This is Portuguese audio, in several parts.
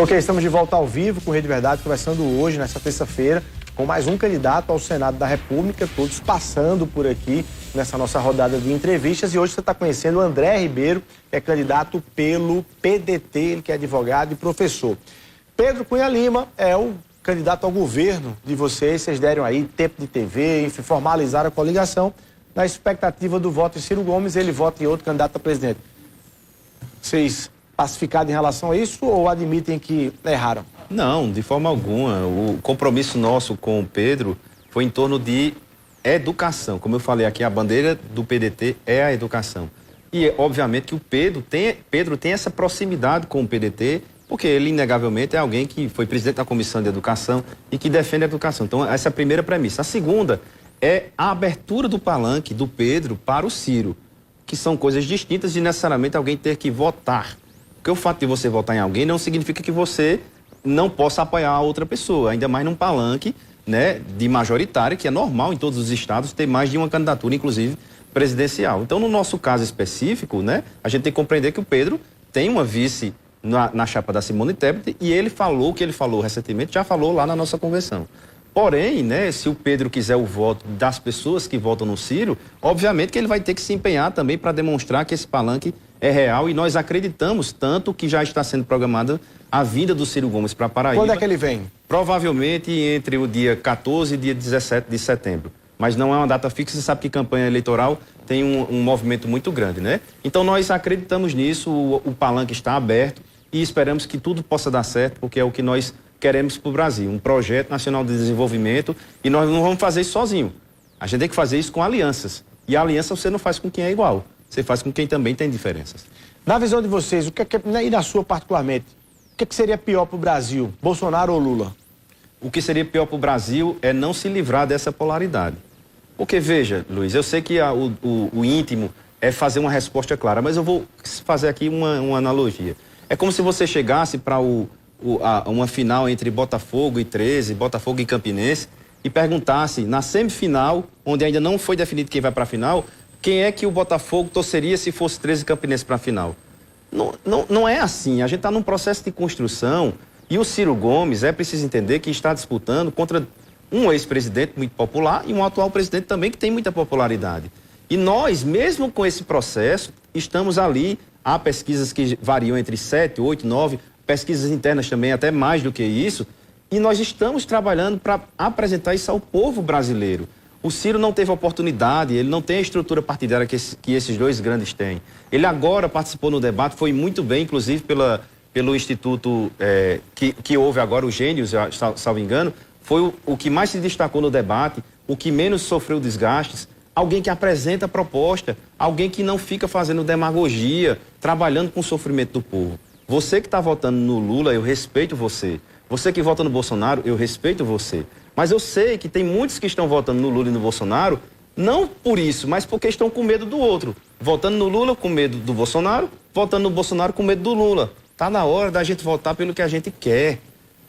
Ok, estamos de volta ao vivo com Rede Verdade, conversando hoje, nessa terça-feira, com mais um candidato ao Senado da República, todos passando por aqui nessa nossa rodada de entrevistas. E hoje você está conhecendo o André Ribeiro, que é candidato pelo PDT, ele que é advogado e professor. Pedro Cunha Lima é o candidato ao governo de vocês deram aí tempo de TV, enfim, formalizaram a coligação, na expectativa do voto de Ciro Gomes, ele vota em outro candidato a presidente. Vocês pacificados em relação a isso ou admitem que erraram? Não, de forma alguma. O compromisso nosso com o Pedro foi em torno de educação. Como eu falei aqui, a bandeira do PDT é a educação. E, obviamente, que o Pedro tem essa proximidade com o PDT, porque ele, inegavelmente, é alguém que foi presidente da Comissão de Educação e que defende a educação. Então, essa é a primeira premissa. A segunda é a abertura do palanque do Pedro para o Ciro, que são coisas distintas de necessariamente alguém ter que votar. Porque o fato de você votar em alguém não significa que você não possa apoiar a outra pessoa, ainda mais num palanque, né, de majoritária, que é normal em todos os estados ter mais de uma candidatura, inclusive presidencial. Então, no nosso caso específico, né, a gente tem que compreender que o Pedro tem uma vice na chapa da Simone Tebet e ele falou o que ele falou recentemente, já falou lá na nossa convenção. Porém, né, se o Pedro quiser o voto das pessoas que votam no Ciro, obviamente que ele vai ter que se empenhar também para demonstrar que esse palanque é real e nós acreditamos tanto que já está sendo programada a vinda do Ciro Gomes para Paraíba. Quando é que ele vem? Provavelmente entre o dia 14 e dia 17 de setembro. Mas não é uma data fixa, você sabe que campanha eleitoral tem um movimento muito grande, né? Então nós acreditamos nisso, o palanque está aberto e esperamos que tudo possa dar certo, porque é o que nós queremos para o Brasil, um projeto nacional de desenvolvimento, e nós não vamos fazer isso sozinho. A gente tem que fazer isso com alianças. E a aliança você não faz com quem é igual, você faz com quem também tem diferenças. Na visão de vocês, o que e na sua particularmente, o que seria pior para o Brasil, Bolsonaro ou Lula? O que seria pior para o Brasil é não se livrar dessa polaridade. Porque, veja, Luiz, eu sei que o íntimo é fazer uma resposta clara, mas eu vou fazer aqui uma analogia. É como se você chegasse para uma final entre Botafogo e 13, Botafogo e Campinense, e perguntasse, na semifinal, onde ainda não foi definido quem vai para a final, quem é que o Botafogo torceria se fosse 13 e Campinense para a final? Não é assim, a gente está num processo de construção e o Ciro Gomes, é preciso entender que está disputando contra um ex-presidente muito popular e um atual presidente também que tem muita popularidade. E nós, mesmo com esse processo, estamos ali, há pesquisas que variam entre 7, 8, 9, pesquisas internas também, até mais do que isso, e nós estamos trabalhando para apresentar isso ao povo brasileiro. O Ciro não teve oportunidade, ele não tem a estrutura partidária que esses dois grandes têm. Ele agora participou no debate, foi muito bem, inclusive pelo instituto que houve agora, o Gênios, salvo engano, foi o que mais se destacou no debate, o que menos sofreu desgastes, alguém que apresenta proposta, alguém que não fica fazendo demagogia, trabalhando com o sofrimento do povo. Você que está votando no Lula, eu respeito você. Você que vota no Bolsonaro, eu respeito você. Mas eu sei que tem muitos que estão votando no Lula e no Bolsonaro, não por isso, mas porque estão com medo do outro. Votando no Lula com medo do Bolsonaro, votando no Bolsonaro com medo do Lula. Está na hora da gente votar pelo que a gente quer.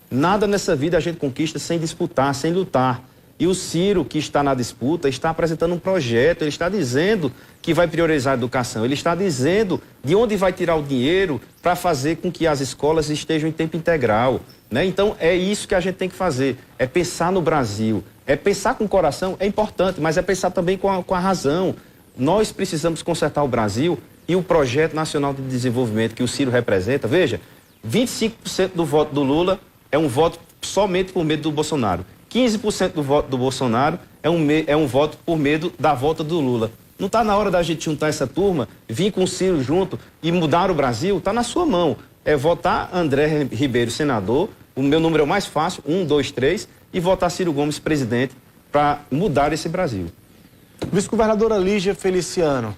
Nada nessa vida a gente conquista sem disputar, sem lutar. E o Ciro, que está na disputa, está apresentando um projeto, ele está dizendo que vai priorizar a educação, ele está dizendo de onde vai tirar o dinheiro para fazer com que as escolas estejam em tempo integral, né? Então, é isso que a gente tem que fazer, é pensar no Brasil, é pensar com o coração, é importante, mas é pensar também com a razão. Nós precisamos consertar o Brasil e o Projeto Nacional de Desenvolvimento que o Ciro representa, veja, 25% do voto do Lula é um voto somente por medo do Bolsonaro. 15% do voto do Bolsonaro é um voto por medo da volta do Lula. Não está na hora da gente juntar essa turma, vir com o Ciro junto e mudar o Brasil? Está na sua mão. É votar André Ribeiro, senador, o meu número é o mais fácil, 1, 2, 3, e votar Ciro Gomes, presidente, para mudar esse Brasil. Vice-governadora Lígia Feliciano,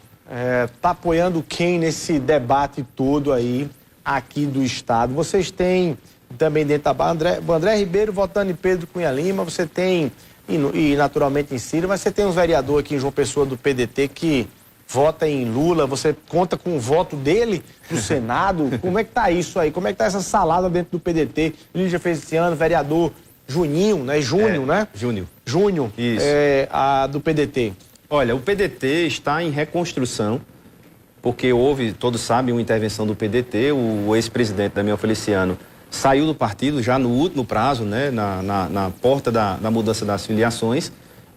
está apoiando quem nesse debate todo aí, aqui do Estado? Vocês têm também dentro da André Ribeiro votando em Pedro Cunha Lima, você tem, e naturalmente em Ciro, mas você tem um vereador aqui em João Pessoa do PDT que vota em Lula, você conta com o voto dele no Senado? Como é que tá isso aí? Como é que tá essa salada dentro do PDT? Lígia Feliciano, vereador Juninho, né? Júnior, né? Júnior, isso. Do PDT. Olha, o PDT está em reconstrução, porque houve, todos sabem, uma intervenção do PDT, o ex-presidente Damião Feliciano saiu do partido já no último prazo, né, na porta da mudança das filiações,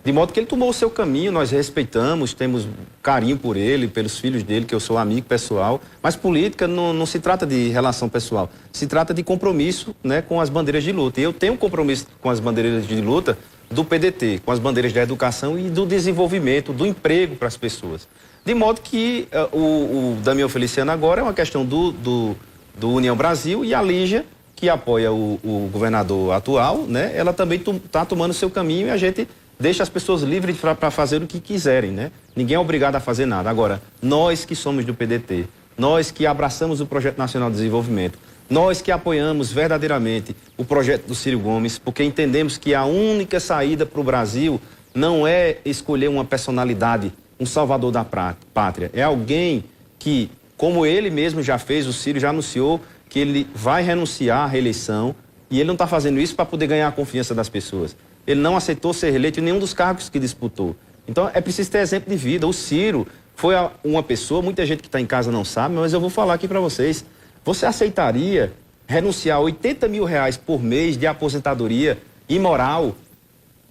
de modo que ele tomou o seu caminho, nós respeitamos, temos carinho por ele, pelos filhos dele, que eu sou amigo pessoal, mas política não se trata de relação pessoal, se trata de compromisso, né, com as bandeiras de luta. E eu tenho um compromisso com as bandeiras de luta do PDT, com as bandeiras da educação e do desenvolvimento, do emprego para as pessoas. De modo que o Damião Feliciano agora é uma questão do União Brasil, e a Lígia, que apoia o governador atual, né, ela também está tomando o seu caminho, e a gente deixa as pessoas livres para fazer o que quiserem, né? Ninguém é obrigado a fazer nada. Agora, nós que somos do PDT, nós que abraçamos o Projeto Nacional de Desenvolvimento, nós que apoiamos verdadeiramente o projeto do Ciro Gomes, porque entendemos que a única saída para o Brasil não é escolher uma personalidade, um salvador da pátria. É alguém que, como ele mesmo já fez, o Ciro já anunciou que ele vai renunciar à reeleição, e ele não está fazendo isso para poder ganhar a confiança das pessoas. Ele não aceitou ser reeleito em nenhum dos cargos que disputou. Então, é preciso ter exemplo de vida. O Ciro foi uma pessoa, muita gente que está em casa não sabe, mas eu vou falar aqui para vocês. Você aceitaria renunciar a 80 mil reais por mês de aposentadoria imoral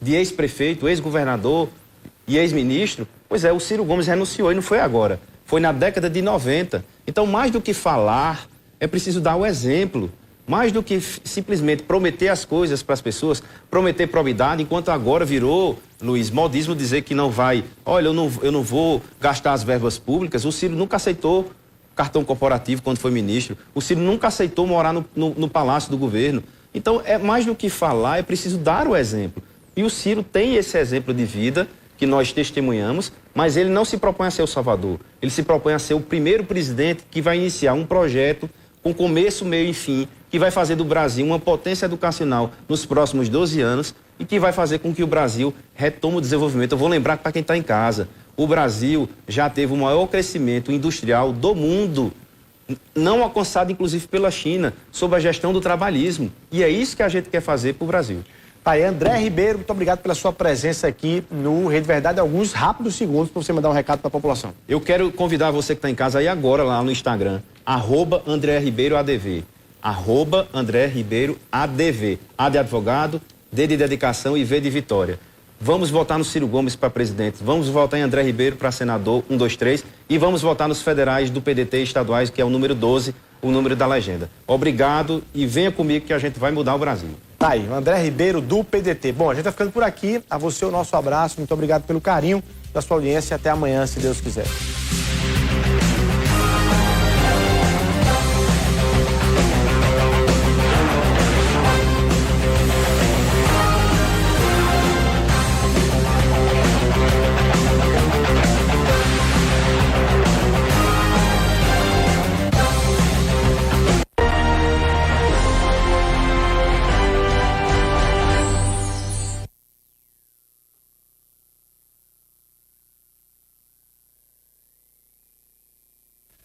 de ex-prefeito, ex-governador e ex-ministro? Pois é, o Ciro Gomes renunciou, e não foi agora. Foi na década de 90. Então, mais do que falar, é preciso dar o exemplo. Mais do que simplesmente prometer as coisas para as pessoas, prometer probidade, enquanto agora virou, Luiz, modismo dizer que não vai, olha, eu não vou gastar as verbas públicas. O Ciro nunca aceitou cartão corporativo quando foi ministro. O Ciro nunca aceitou morar no palácio do governo. Então, é mais do que falar, é preciso dar o exemplo. E o Ciro tem esse exemplo de vida que nós testemunhamos, mas ele não se propõe a ser o salvador. Ele se propõe a ser o primeiro presidente que vai iniciar um projeto com começo, meio e fim, que vai fazer do Brasil uma potência educacional nos próximos 12 anos e que vai fazer com que o Brasil retome o desenvolvimento. Eu vou lembrar para quem está em casa, o Brasil já teve o maior crescimento industrial do mundo, não alcançado inclusive pela China, sob a gestão do trabalhismo. E é isso que a gente quer fazer para o Brasil. Tá aí, André Ribeiro, muito obrigado pela sua presença aqui no Rede Verdade. Alguns rápidos segundos para você mandar um recado para a população. Eu quero convidar você que está em casa aí agora lá no Instagram, @AndréRibeiroADV. @AndréRibeiroADV. A de advogado, D de dedicação e V de vitória. Vamos votar no Ciro Gomes para presidente, vamos votar em André Ribeiro para senador, 1, 2, 3, e vamos votar nos federais do PDT estaduais, que é o número 12, o número da legenda. Obrigado e venha comigo que a gente vai mudar o Brasil. Tá aí, o André Ribeiro do PDT. Bom, a gente tá ficando por aqui. A você o nosso abraço, muito obrigado pelo carinho da sua audiência e até amanhã, se Deus quiser.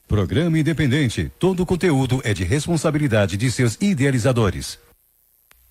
Programa independente. Todo o conteúdo é de responsabilidade de seus idealizadores.